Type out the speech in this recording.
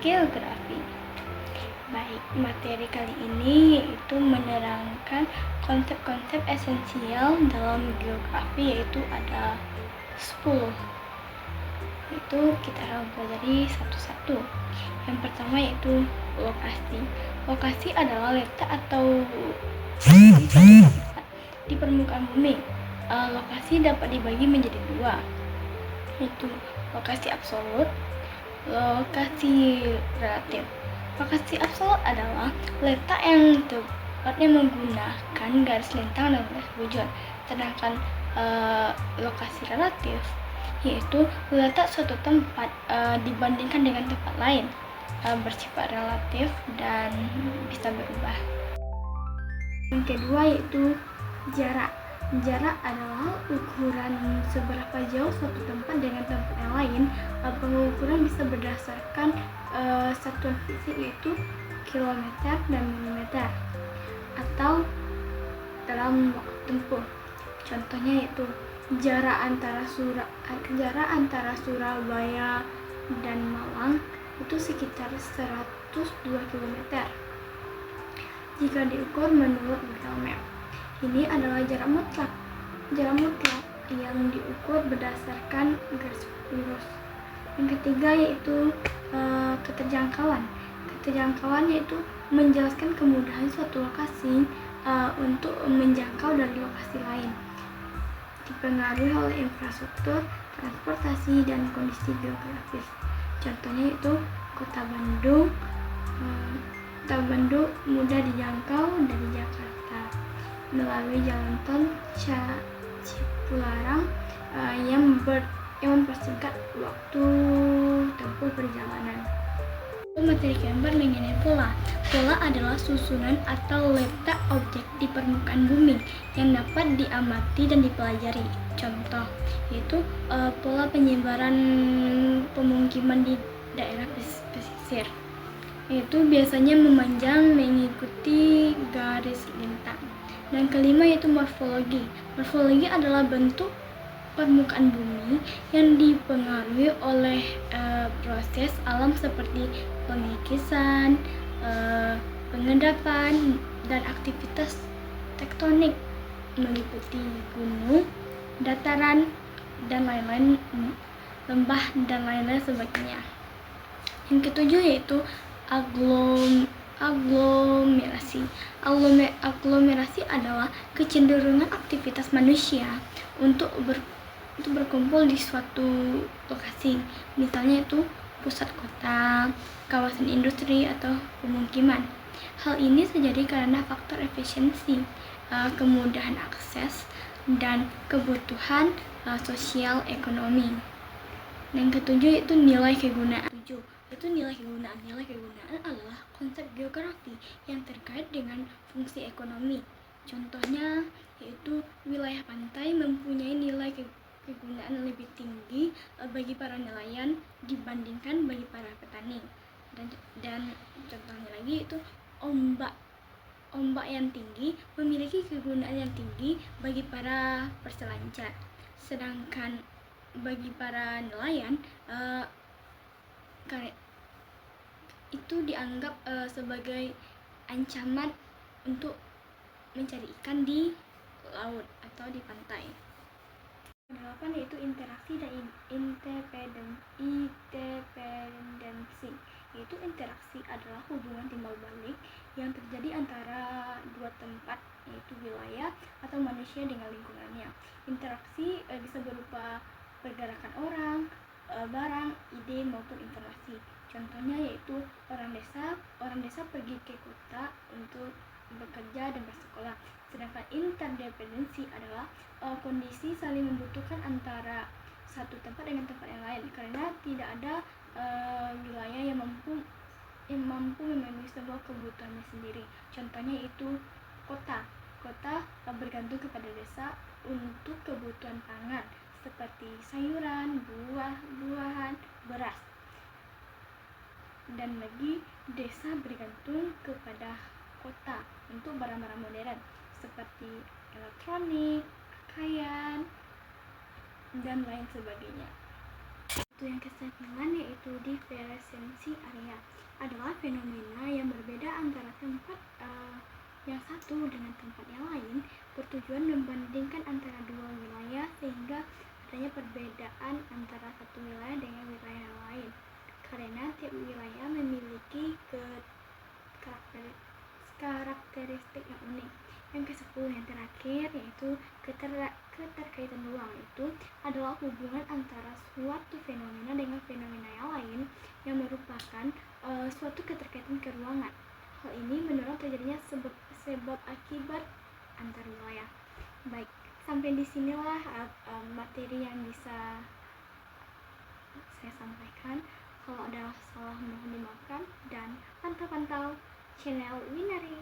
geografi. Baik, materi kali ini yaitu menerangkan konsep-konsep esensial dalam geografi, yaitu ada 10. Itu kita akan pelajari satu-satu. Yang pertama yaitu lokasi. Lokasi adalah letak atau di permukaan bumi. Lokasi dapat dibagi menjadi dua, yaitu lokasi absolut, lokasi relatif. Lokasi absolut adalah letak yang tepatnya menggunakan garis lintang dan garis bujur. Sedangkan lokasi relatif yaitu letak suatu tempat dibandingkan dengan tempat lain, bersifat relatif dan bisa berubah. Yang kedua yaitu jarak. Jarak adalah ukuran seberapa jauh suatu tempat dengan tempat yang lain. Pengukuran bisa berdasarkan satuan fisik, yaitu kilometer dan milimeter, atau dalam waktu tempuh. Contohnya yaitu jarak antara Surabaya dan Malang itu sekitar 102 km jika diukur menurut Google Maps. Ini adalah jarak mutlak. Jarak mutlak yang diukur berdasarkan garis lurus. Yang ketiga yaitu keterjangkauan. Keterjangkauan yaitu menjelaskan kemudahan suatu lokasi untuk menjangkau dari lokasi lain. Dipengaruhi oleh infrastruktur, transportasi, dan kondisi geografis. Contohnya yaitu Kota Bandung mudah dijangkau dari Jakarta melalui jalan tol Cipularang yang mempersingkat waktu tempuh perjalanan. Materi keempat mengenai pola. Pola adalah susunan atau letak objek di permukaan bumi yang dapat diamati dan dipelajari. Contoh yaitu pola penyebaran pemukiman di daerah pesisir, yaitu biasanya memanjang mengikuti garis lintang. Dan kelima yaitu morfologi. Morfologi adalah bentuk permukaan bumi yang dipengaruhi oleh proses alam seperti pengikisan, pengendapan, dan aktivitas tektonik meliputi gunung, dataran, dan lain-lain, lembah, dan lain-lain sebagainya. Yang ketujuh yaitu aglomerasi. Aglomerasi adalah kecenderungan aktivitas manusia untuk berkumpul di suatu lokasi, misalnya itu pusat kota, kawasan industri, atau pemukiman. Hal ini terjadi karena faktor efisiensi, kemudahan akses, dan kebutuhan sosial ekonomi. Yang ketujuh yaitu nilai kegunaan. Nilai kegunaan adalah konsep geografi yang terkait dengan fungsi ekonomi. Contohnya yaitu wilayah pantai mempunyai nilai kegunaan lebih tinggi bagi para nelayan dibandingkan bagi para petani. Dan contohnya lagi itu ombak yang tinggi memiliki kegunaan yang tinggi bagi para perselancar. Sedangkan bagi para nelayan itu dianggap sebagai ancaman untuk mencari ikan di laut atau di pantai. Kedelapan yaitu interaksi dan interdependensi. Yaitu interaksi adalah hubungan timbal balik yang terjadi antara dua tempat, yaitu wilayah atau manusia dengan lingkungannya. Interaksi bisa berupa pergerakan orang, barang, ide, maupun informasi. Contohnya yaitu orang desa pergi ke kota untuk bekerja dan bersekolah. Sedangkan interdependensi adalah kondisi saling membutuhkan antara satu tempat dengan tempat yang lain, karena tidak ada wilayah yang mampu memenuhi sebuah kebutuhannya sendiri. Contohnya itu kota bergantung kepada desa untuk kebutuhan pangan seperti sayuran, buah-buahan, beras. Dan lagi desa bergantung kepada kota untuk barang-barang modern seperti elektronik, pakaian, dan lain sebagainya. Itu yang ke-9 yaitu diferensiasi area adalah fenomena yang berbeda antara tempat yang satu dengan tempat yang lain, bertujuan membandingkan antara dua wilayah sehingga adanya perbedaan antara satu wilayah dengan wilayah yang lain karena tiap wilayah memiliki karakteristik yang unik. Yang ke-10 yang terakhir yaitu keterkaitan ruang. Itu adalah hubungan antara suatu fenomena dengan fenomena yang lain yang merupakan suatu keterkaitan keruangan. Hal ini mendorong terjadinya sebab akibat antar wilayah. Baik, sampai di sinilah materi yang bisa saya sampaikan. Kalau ada salah mohon dimaafkan dan pantau channel Winery.